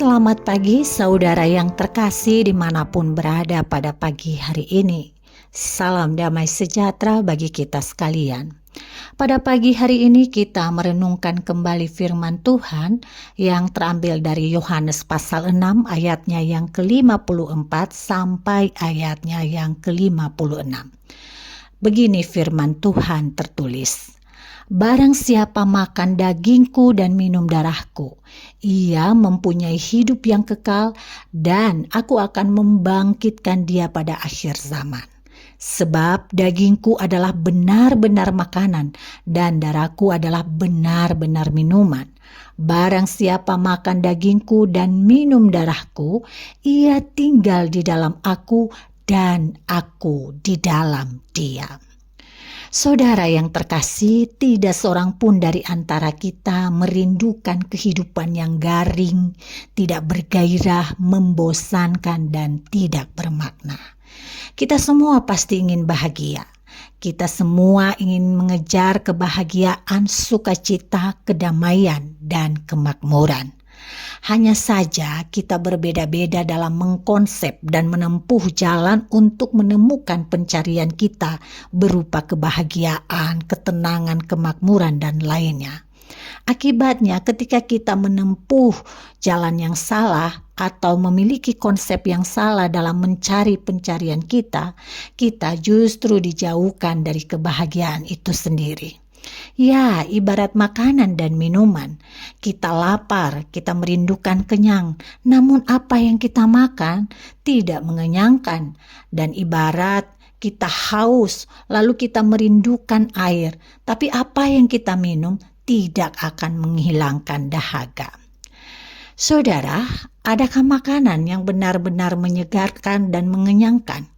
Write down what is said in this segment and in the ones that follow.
Selamat pagi saudara yang terkasih dimanapun berada pada pagi hari ini. Salam damai sejahtera bagi kita sekalian. Pada pagi hari ini kita merenungkan kembali firman Tuhan yang terambil dari Yohanes pasal 6 ayatnya yang ke-54 sampai ayatnya yang ke-56. Begini firman Tuhan tertulis. Barang siapa makan dagingku dan minum darahku, ia mempunyai hidup yang kekal dan aku akan membangkitkan dia pada akhir zaman. Sebab dagingku adalah benar-benar makanan dan darahku adalah benar-benar minuman. Barang siapa makan dagingku dan minum darahku, ia tinggal di dalam aku dan aku di dalam dia. Saudara yang terkasih, tidak seorang pun dari antara kita merindukan kehidupan yang garing, tidak bergairah, membosankan, dan tidak bermakna. Kita semua pasti ingin bahagia. Kita semua ingin mengejar kebahagiaan, sukacita, kedamaian, dan kemakmuran. Hanya saja kita berbeda-beda dalam mengkonsep dan menempuh jalan untuk menemukan pencarian kita berupa kebahagiaan, ketenangan, kemakmuran, dan lainnya. Akibatnya ketika kita menempuh jalan yang salah atau memiliki konsep yang salah dalam mencari pencarian kita justru dijauhkan dari kebahagiaan itu sendiri. Ya, ibarat makanan dan minuman. Kita lapar, kita merindukan kenyang. Namun apa yang kita makan tidak mengenyangkan. Dan ibarat kita haus, lalu kita merindukan air. Tapi apa yang kita minum tidak akan menghilangkan dahaga. Saudara, adakah makanan yang benar-benar menyegarkan dan mengenyangkan?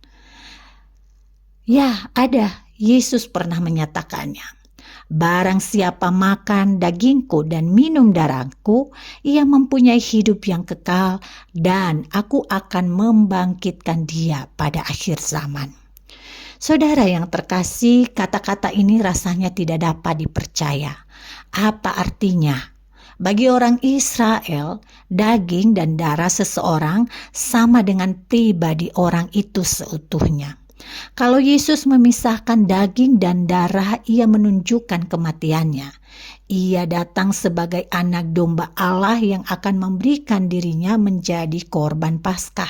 Ya, ada. Yesus pernah menyatakannya. Barang siapa makan dagingku dan minum darahku, ia mempunyai hidup yang kekal dan aku akan membangkitkan dia pada akhir zaman. Saudara yang terkasih, kata-kata ini rasanya tidak dapat dipercaya. Apa artinya? Bagi orang Israel, daging dan darah seseorang sama dengan pribadi orang itu seutuhnya. Kalau Yesus memisahkan daging dan darah, ia menunjukkan kematiannya. Ia datang sebagai anak domba Allah yang akan memberikan dirinya menjadi korban Paskah.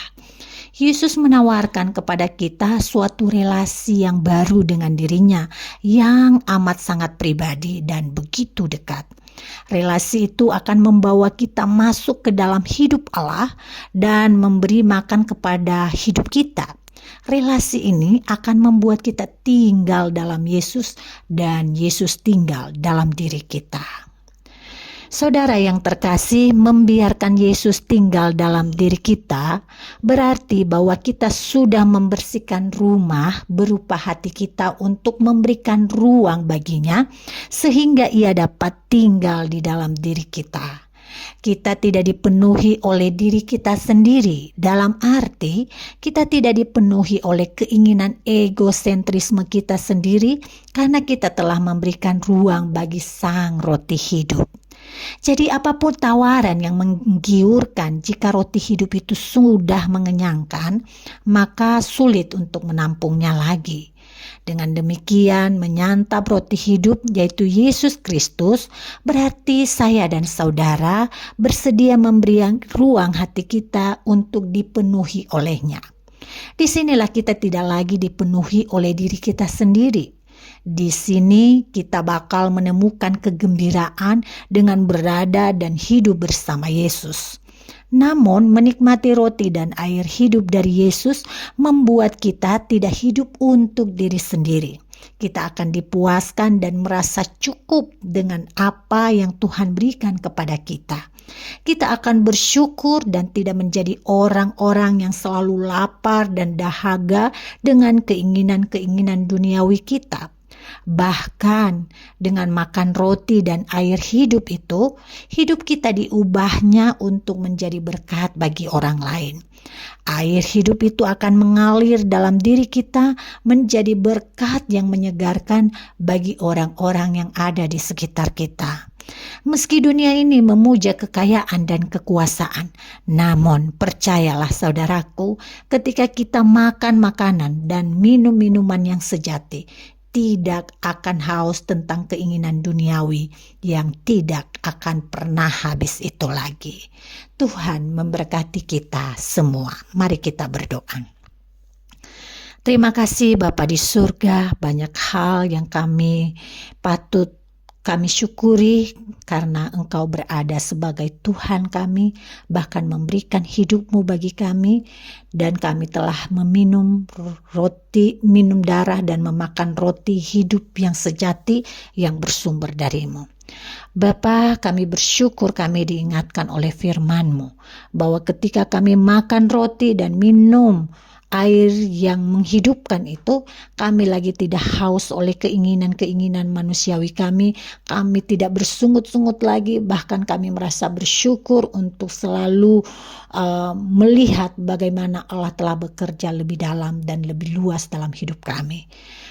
Yesus menawarkan kepada kita suatu relasi yang baru dengan dirinya, yang amat sangat pribadi dan begitu dekat. Relasi itu akan membawa kita masuk ke dalam hidup Allah dan memberi makan kepada hidup kita. Relasi ini akan membuat kita tinggal dalam Yesus dan Yesus tinggal dalam diri kita. Saudara yang terkasih, membiarkan Yesus tinggal dalam diri kita berarti bahwa kita sudah membersihkan rumah berupa hati kita untuk memberikan ruang baginya sehingga ia dapat tinggal di dalam diri kita. Kita tidak dipenuhi oleh diri kita sendiri, dalam arti kita tidak dipenuhi oleh keinginan egosentrisme kita sendiri karena kita telah memberikan ruang bagi Sang Roti Hidup. Jadi apapun tawaran yang menggiurkan, jika roti hidup itu sudah mengenyangkan, maka sulit untuk menampungnya lagi. Dengan demikian, menyantap roti hidup yaitu Yesus Kristus berarti saya dan saudara bersedia memberi ruang hati kita untuk dipenuhi olehnya. Disinilah kita tidak lagi dipenuhi oleh diri kita sendiri. Di sini kita bakal menemukan kegembiraan dengan berada dan hidup bersama Yesus. Namun menikmati roti dan air hidup dari Yesus membuat kita tidak hidup untuk diri sendiri. Kita akan dipuaskan dan merasa cukup dengan apa yang Tuhan berikan kepada kita. Kita akan bersyukur dan tidak menjadi orang-orang yang selalu lapar dan dahaga dengan keinginan-keinginan duniawi kita. Bahkan dengan makan roti dan air hidup itu, hidup kita diubahnya untuk menjadi berkat bagi orang lain. Air hidup itu akan mengalir dalam diri kita menjadi berkat yang menyegarkan bagi orang-orang yang ada di sekitar kita. Meski dunia ini memuja kekayaan dan kekuasaan, namun percayalah saudaraku, ketika kita makan makanan dan minum minuman yang sejati, tidak akan haus tentang keinginan duniawi yang tidak akan pernah habis itu lagi. Tuhan memberkati kita semua. Mari kita berdoa. Terima kasih Bapa di surga, banyak hal yang kami syukuri karena Engkau berada sebagai Tuhan kami, bahkan memberikan hidup-Mu bagi kami, dan kami telah minum darah dan memakan roti hidup yang sejati yang bersumber dari-Mu. Bapa, kami bersyukur kami diingatkan oleh firman-Mu bahwa ketika kami makan roti dan minum air yang menghidupkan itu, kami lagi tidak haus oleh keinginan-keinginan manusiawi kami tidak bersungut-sungut lagi, bahkan kami merasa bersyukur untuk selalu melihat bagaimana Allah telah bekerja lebih dalam dan lebih luas dalam hidup kami.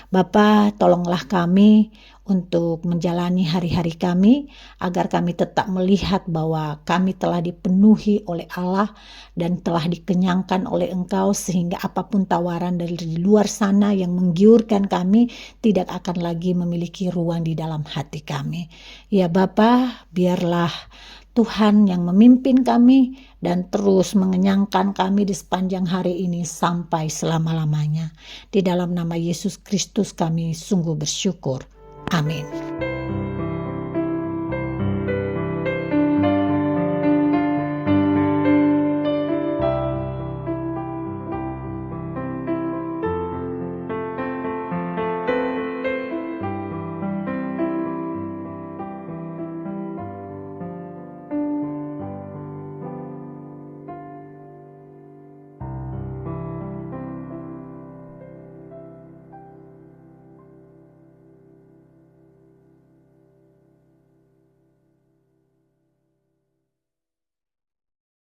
Bapa, tolonglah kami untuk menjalani hari-hari kami, agar kami tetap melihat bahwa kami telah dipenuhi oleh Allah dan telah dikenyangkan oleh Engkau, sehingga apapun tawaran dari luar sana yang menggiurkan kami tidak akan lagi memiliki ruang di dalam hati kami. Ya Bapa, biarlah Tuhan yang memimpin kami dan terus mengenyangkan kami di sepanjang hari ini sampai selama-lamanya. Di dalam nama Yesus Kristus kami sungguh bersyukur. Amin.